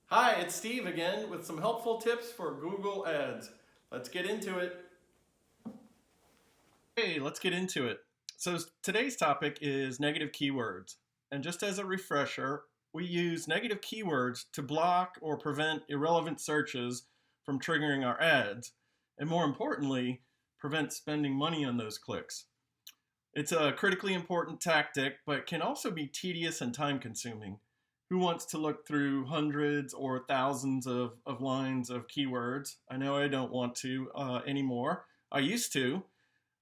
Hi, it's Steve again with some helpful tips for Google Ads. Let's get into it. Hey, let's get into it. So, today's topic is negative keywords. And just as a refresher, we use negative keywords to block or prevent irrelevant searches from triggering our ads. And more importantly, prevent spending money on those clicks. It's a critically important tactic, but can also be tedious and time consuming. Who wants to look through hundreds or thousands of lines of keywords? I know I don't want to anymore. I used to,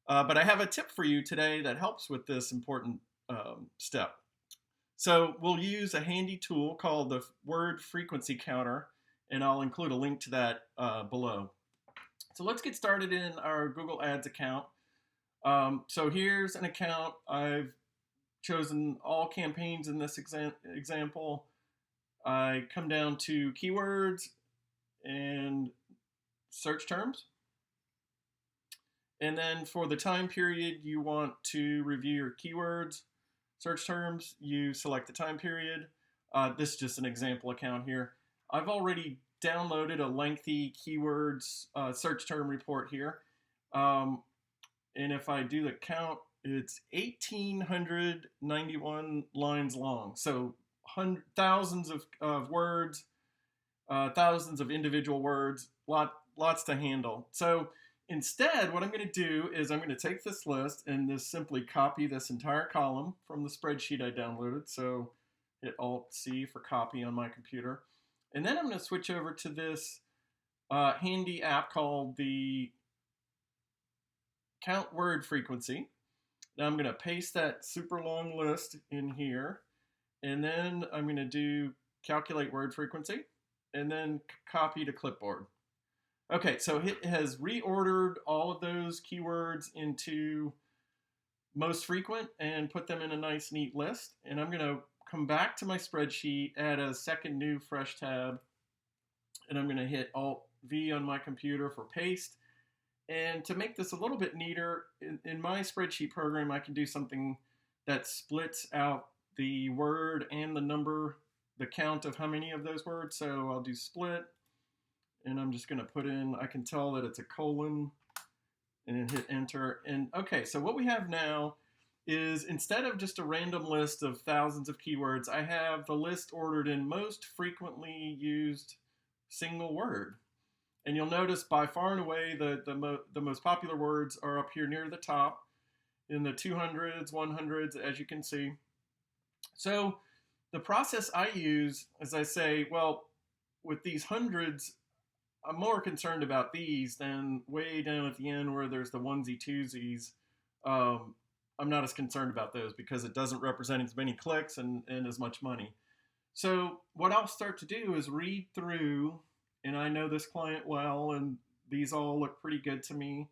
but I have a tip for you today that helps with this important step. So we'll use a handy tool called the word frequency counter, and I'll include a link to that below. So let's get started in our Google Ads account. So here's an account. I've chosen all campaigns in this example. I come down to keywords and search terms. And then for the time period you want to review your keywords, search terms, you select the time period. This is just an example account here. I've already downloaded a lengthy keywords search term report here. And if I do the count, it's 1,891 lines long. So thousands of words, thousands of individual words, lots to handle. So instead, what I'm going to do is I'm going to take this list and just simply copy this entire column from the spreadsheet I downloaded. So hit Alt-C for copy on my computer. And then I'm going to switch over to this handy app called the Count Word Frequency. Now I'm going to paste that super long list in here, and then I'm going to do calculate word frequency, and then copy to clipboard. Okay, so it has reordered all of those keywords into most frequent and put them in a nice neat list. And I'm going to come back to my spreadsheet, add a second new fresh tab, and I'm going to hit Alt V on my computer for paste. And to make this a little bit neater, in my spreadsheet program, I can do something that splits out the word and the number, the count of how many of those words. So I'll do split, and I'm just going to put in, I can tell that it's a colon, and hit enter. And okay, so what we have now is instead of just a random list of thousands of keywords, I have the list ordered in most frequently used single word. And you'll notice by far and away the most popular words are up here near the top in the 200s, 100s, as you can see. So the process I use is I say, well, with these hundreds, I'm more concerned about these than way down at the end where there's the onesie twosies. I'm not as concerned about those because it doesn't represent as many clicks and as much money. So what I'll start to do is read through, and I know this client well, and these all look pretty good to me.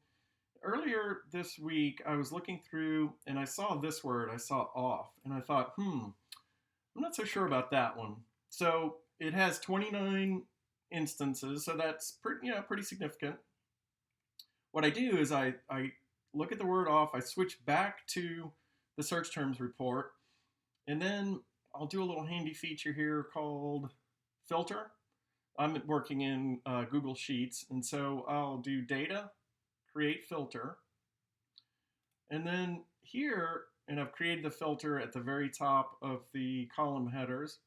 Earlier this week, I was looking through and I saw this word, I saw off, and I thought, I'm not so sure about that one. So it has 29 instances, so that's pretty significant. What I do is I look at the word off, I switch back to the search terms report, and then I'll do a little handy feature here called filter. I'm working in Google Sheets, and so I'll do data, create filter, and then here, and I've created the filter at the very top of the column headers.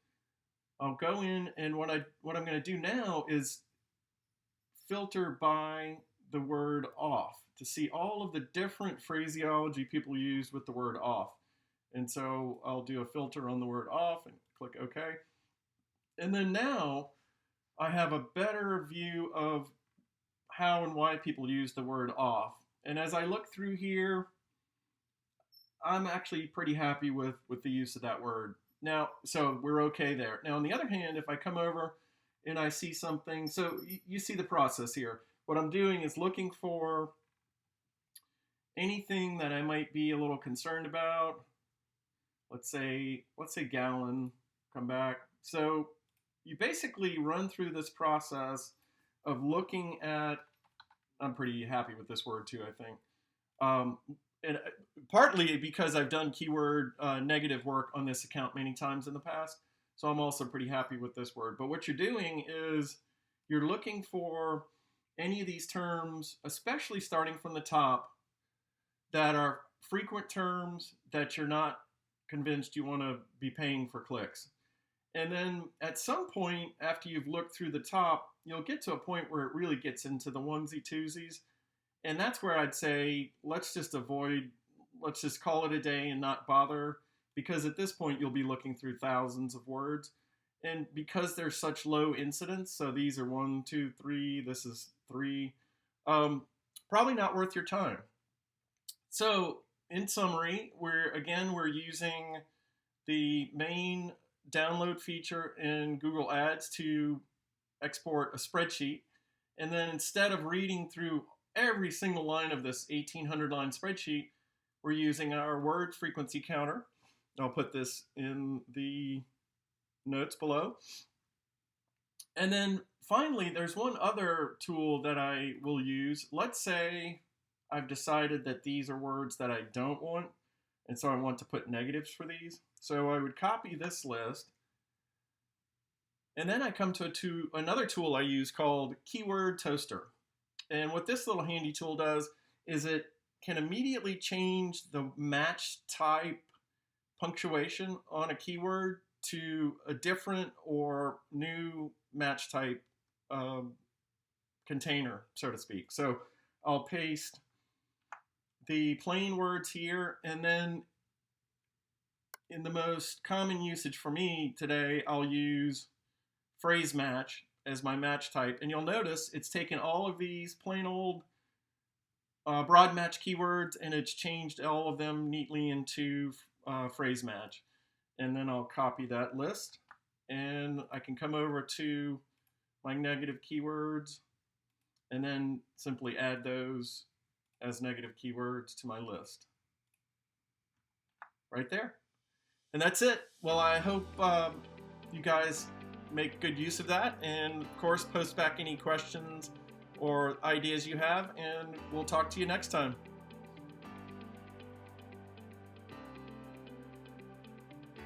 I'll go in, and what I'm going to do now is filter by the word off to see all of the different phraseology people use with the word off. And so I'll do a filter on the word off and click OK. And then now I have a better view of how and why people use the word off. And as I look through here, I'm actually pretty happy with the use of that word. Now, so we're okay there. Now, on the other hand, if I come over and I see something, so you see the process here. What I'm doing is looking for anything that I might be a little concerned about. Let's say gallon, come back. So you basically run through this process of looking at, I'm pretty happy with this word too, I think. And partly because I've done keyword negative work on this account many times in the past. So I'm also pretty happy with this word. But what you're doing is you're looking for any of these terms, especially starting from the top, that are frequent terms that you're not convinced you want to be paying for clicks. And then at some point, after you've looked through the top, you'll get to a point where it really gets into the onesie twosies. And that's where I'd say, let's just call it a day and not bother, because at this point you'll be looking through thousands of words. And because there's such low incidence, so these are 1, 2, 3, this is 3, probably not worth your time. So in summary, we're using the main download feature in Google Ads to export a spreadsheet. And then instead of reading through every single line of this 1,800 line spreadsheet, we're using our word frequency counter. I'll put this in the notes below. And then finally, there's one other tool that I will use. Let's say I've decided that these are words that I don't want, and so I want to put negatives for these. So I would copy this list, and then I come to another tool I use called Keyword Toaster. And what this little handy tool does is it can immediately change the match type punctuation on a keyword to a different or new match type container, so to speak. So I'll paste the plain words here, and then in the most common usage for me today, I'll use phrase match as my match type. And you'll notice it's taken all of these plain old broad match keywords and it's changed all of them neatly into phrase match. And then I'll copy that list, and I can come over to my negative keywords and then simply add those as negative keywords to my list. Right there. And that's it. Well, I hope you guys make good use of that, and of course post back any questions or ideas you have, and we'll talk to you next time.